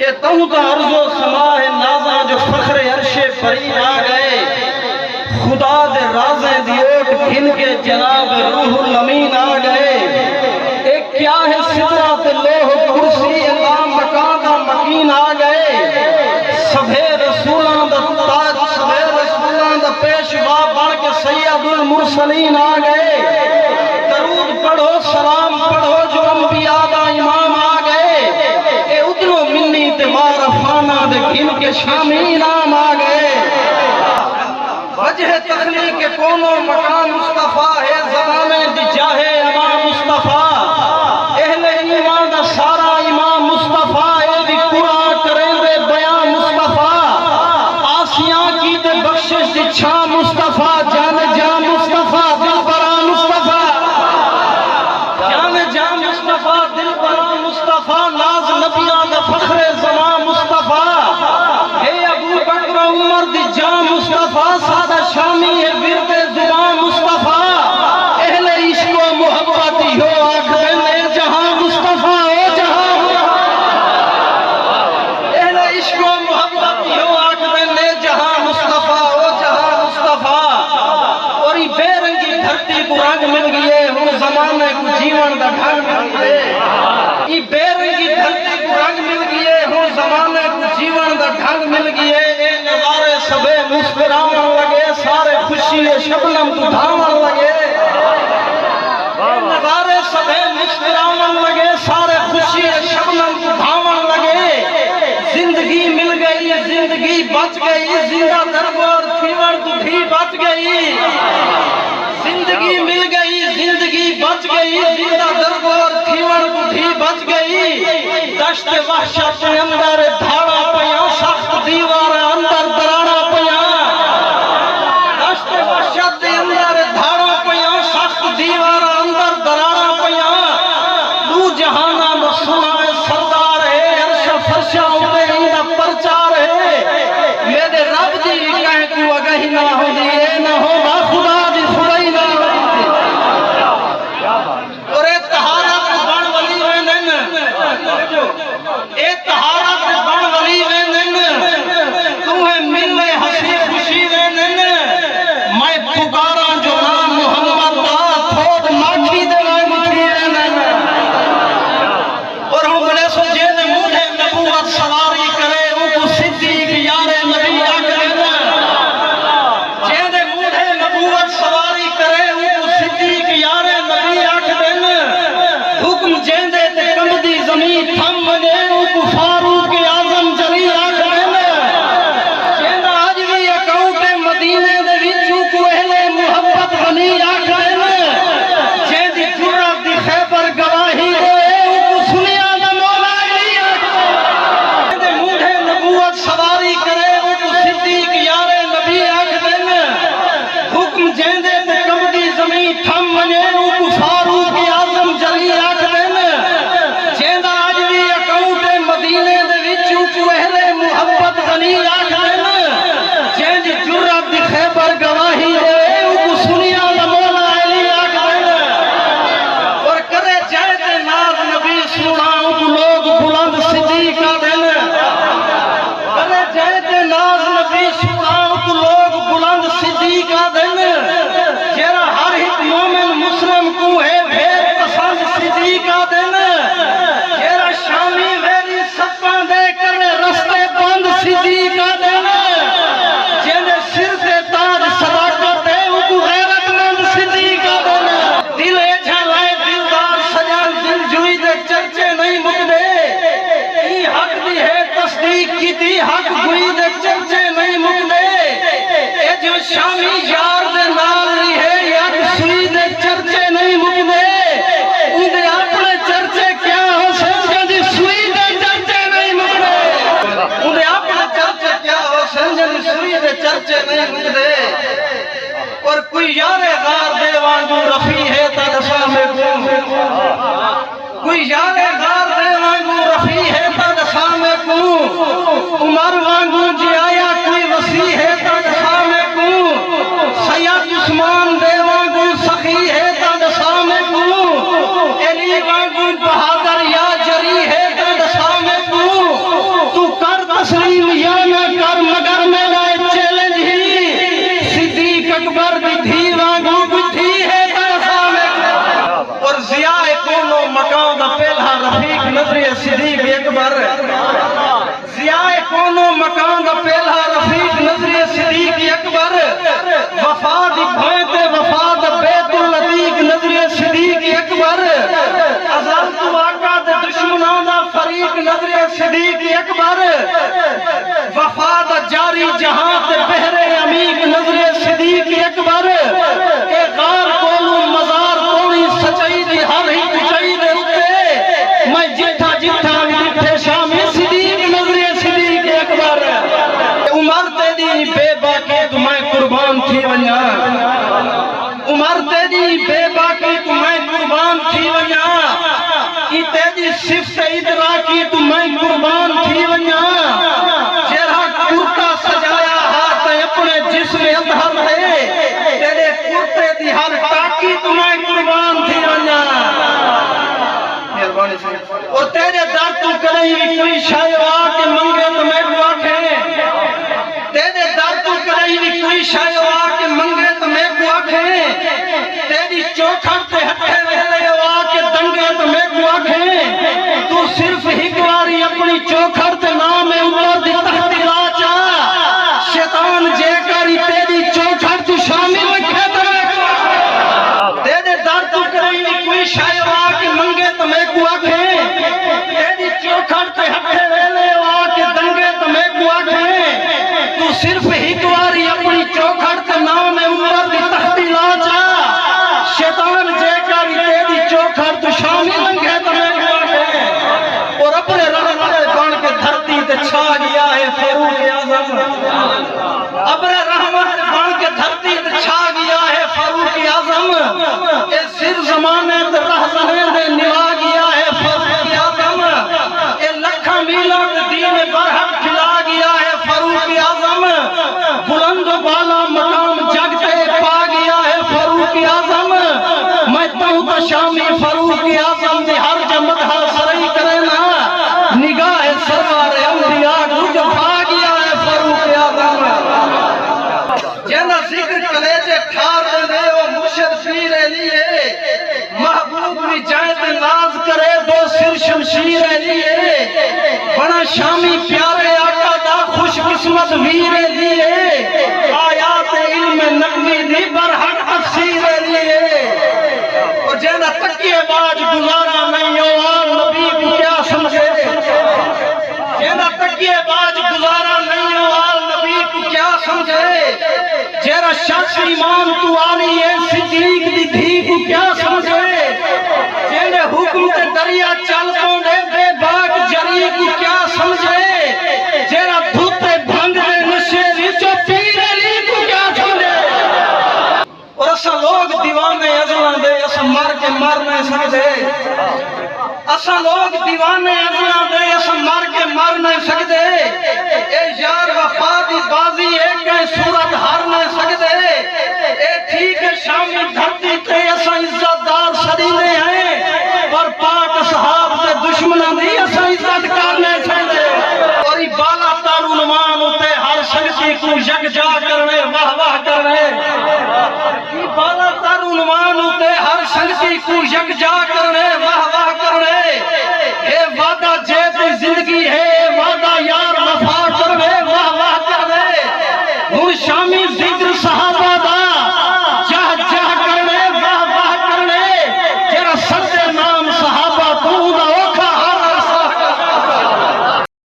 کہ تم تو عرض و سماع نازاں جو فخر عرش پری آ گئے، خدا دے رازیں دیوٹ گھن کے جناب روح الامین آ گئے۔ ایک کیا ہے سدرات لوح کرسی اللہ مکان دا مکین آ گئے، سبھے رسولاں دا تاج سبھے رسولاں دا پیشوا بن کے سید المرسلین آ گئے۔ درود پڑھو سلام پڑھو جو انبیاء دا امام آ گئے، اے ادنو منی تمہار افانا دے گھن کے شامی نام آ گئے۔ وجہ تخلیق کونو مکان مصطفیٰ ہے، زمانے دی جاہے امام مصطفیٰ، اہل ایمان دا سارا امام مصطفیٰ، اے بھی قرآن کریں دے بیان مصطفیٰ، آسیاں کی دے بخشش دی چھاں مصطفیٰ، جان جان مصطفیٰ دل برا مصطفیٰ، جان جان مصطفیٰ دل برا مصطفیٰ، ناز نبیان دا فخر زمان مصطفیٰ، اے ابو بکر عمر دی جان مصطفیٰ، سادہ شامی ہے ورد زبان مصطفیٰ، اہل عشق و محبتی ہو آخر میں جہاں مصطفیٰ ہو جہاں، اہل عشق و محبتی ہو آخر میں جہاں مصطفیٰ ہو جہاں مصطفیٰ۔ اور یہ بے رنگی دھرتی کو رنگ مل گئے، ہوں زمانے کو جیون دا ڈھنگ مل گئے، یہ بے رنگی دھرتی کو رنگ مل گئے، ہوں زمانے کو جیون دا ڈھنگ مل گئے، اے نظارے سبے مسکراون لگے، سارے خوشی شبنم کو دھاون لگے، اے نظارے سبے مسکراون لگے، سارے خوشی شبنم کو دھاون لگے، زندگی مل گئی زندگی بچ گئی، زندہ دربار تھیور تو بھی بچ گئی، زندگی مل گئی زندگی بچ گئی، زندہ دربار تھیور تو بھی بچ گئی، دشت وحشت اندر دھاڑا پیاں، سخت دیوار اندر دراڑا پیاں، دشت وحشت اندر دھاڑا پیاں، سخت دیوار اندر دراڑا پیاں، دو جہانا مسنا سردار ہے، عرش فرشا ہوتے ہی پرچار ہے، میرے رب دی کہیں کو اگہی نہ ہو دیئے نہ ہو با خدا دی خدای نہ ہو دیئے، اور اے طہارت بن ولی وینن، اے طہارت بن ولی وینن، تمہیں ملے ہنسی خوشی وینن، میں پکارا جو نام محمد دا تھوڑ ماکھی دے میں مٹھی وینن، اور ہم بلے سو جیدے مودے نبوت سواری کرے، ان کو صدیق یار نبی آکرین، جیدے مودے نبوت سواری کرے، ان کو صدیق یار نبی آکرین، حکم جیدے تے کمدی زمین تھم منے، ان کو فاروق اعظم جلی آکرین، جیدہ آج بھی اکاؤنٹ مدینے دے وچوں کو اہل محبت غنی آکرین، جیدی جرات دی خیبر گواہی دے، ان کو سنیا نہ مولا علی آکرین، جیدے مودے نبوت سواری کرے، ان کو صدیق یار نبی آکرین، حکم جیدے تے کمدی زمین تھم منے، ان کو فاروق اعظم جلی آکرین، جیدہ آج بھی اکاؤنٹ مدینے دے وچوں کو اہل محبت غنی آکرین، جیدی جرات دی خیبر گواہی دے، ان کو سنیا نہ مولا علی آکرین، اور کرے جائے تے ناز نبی سنا، ان کو لوگ بلند صدیقہ دن، کرے جائے تے ناز نبی سنا، ان کو لوگ بلند صدیقہ دن، جیرا ہر ایک مومن مسلم کو ہے بھید پسند صدیقہ دن، جیرا شامی ویری سپاں دے کرے رستے بند صدیقہ دن، جینے سر سے تاج صداقت ہے، ان کو غیرت مند صدیقہ دن، دل جھلائے دلدار سجان دل جوئی دے چرچے نہیں مکدے، ای حق دی ہے تصدیق کی دی حق گوئی دے چرچے نہیں مکدے، اے جو شامی یار دے نال نہیں ہے یک سوئی دے چرچے نہیں مکدے، ان دے اپنے چرچے کیا ہو سنجھے دی سوئی دے چرچے نہیں مکدے، ان دے اپنے چرچے کیا ہو سنجھے دی سوئی دے چرچے نہیں مکدے، اور کوئی یار غار دے وانگو رفی ہے تا دسا میں کون، کوئی یار غار دے وانگو رفی ہے تا دسا میں کون، عمر وانگو جی آیا کوئی وسیع ہے تا دسا میں کون، سید عثمان دے وانگو سخی ہے تا دسا میں کون، علی وانگو بہادر یا جری ہے تا دسا میں کون، تو رفیق نظری صدیق اکبر ضیائے کونو مکان دا پہلا رفیق نظری صدیق اکبر وفا دی بھائتے وفا دا بیت اللطیق نظری صدیق اکبر ازل تو آقا دے دشمنان دا فریق نظری صدیق اکبر وفا دا جاری جہاں تے بہرے عمیق نظری صدیق اکبر اے غار کولو مزار کوئی سچائی دی ہر ہی کچائی دے اتے میں جتھا جتھا جتھے شامی صدیق نظری صدیق اکبر عمر تیری بے باقی تو میں قربان تھی ونیا عمر تیری بے باقی تو میں قربان تھی ونیا کی تیری صفت ادراکی تو میں قربان تھی ونیا جیرا کرتا سجایا ہاتھ اپنے جسم اندھر ہے تیرے کرتے دی ہر ٹاکی تو میں قربان تھی ونیا اور تیرے در تو کریں کوئی شاید آکے منگے تو میں کو آکھیں تیرے در تو کریں کوئی شاید آکے منگے تو میں کو آکھیں تیری چوکھر تے ہٹھے ویلے آکے دنگے تو میں کو آکھیں تو صرف ہی کواری اپنی چوکھر تے نام عمر دی تحتی راجا شیطان جے کری تیری چوکھر تو شامل رکھے تو میں کو تیرے در تو کریں کوئی شاید آکے منگے تو میں کو آکھیں تیری چوکھر تے ہٹھے ویلے آکے دنگے تو میں کو آکھیں تو صرف ہی کواری اپنی چوکھر تے نام عمر دی تحتی راجا شیطان جے کری تیری چوکھر تو شامل رکھے تو میں کو آکھیں اور اپنے رہنمائے بن کے دھرتی تے چھا گیا ہے فاروق اعظم اپنے رحمت بن کے دھرتی تے چھا گیا ہے فاروق اعظم اے سر زمانے تے رہزنے دے نوا گیا ہے فاروق اعظم اے لکھا میلوں تے دین برحق کھلا گیا ہے فاروق اعظم بلند و بالا مقام جگتے پا گیا ہے فاروق اعظم میں تو شامی فاروق اعظم دی ہر جمد سرئی کرے نا نگاہ سرکار انبیاء کچھ بھا گیا ہے فاروق اعظم جینا ذکر کلیجے کھار دے او مرشد پیر لیے محبوب بھی جائے تے ناز کرے دو سر شمشیر لیے بڑا شامی پیارے آقا دا خوش قسمت ویر لیے آیات علم نقمی دی برحق تفسیر لیے اور جینا تکیے باج گزارا نہیں اوان نبی کو کیا سمجھے جینا تکیے باج گزارا نہیں اوان نبی کو کیا سمجھے جیرا شخص ایمان تو آنی ہے صدیق دی دھی کو کیا سمجھے جینے حکم تے دریا چل پوندے بے باک جری کو کیا سمجھے جیرا دھوتے بھنگ دے نشے ریچو پیر علی کو کیا سمجھے اور اسا لوگ دیوانے ازلان دے اسا مر کے مر نہیں سکتے اسا لوگ دیوانے ازلان دے اسا مر کے مر نہیں سکتے اے یار وفا دی بازی ایک ہے صورت ہار نہیں سکتے اے ٹھیک ہے شامی دھرتی تے اسا عزت دار سرینے ہیں پر پاک صحاب تے دشمنہ دی اسا عزت کرنے سکتے اور ای بالا تارونمان ہوتے ہر شخصی کو یک جا کرنے واہ واہ کرنے ای بالا تارونمان ہوتے ہر شخصی کو یک جا کرنے واہ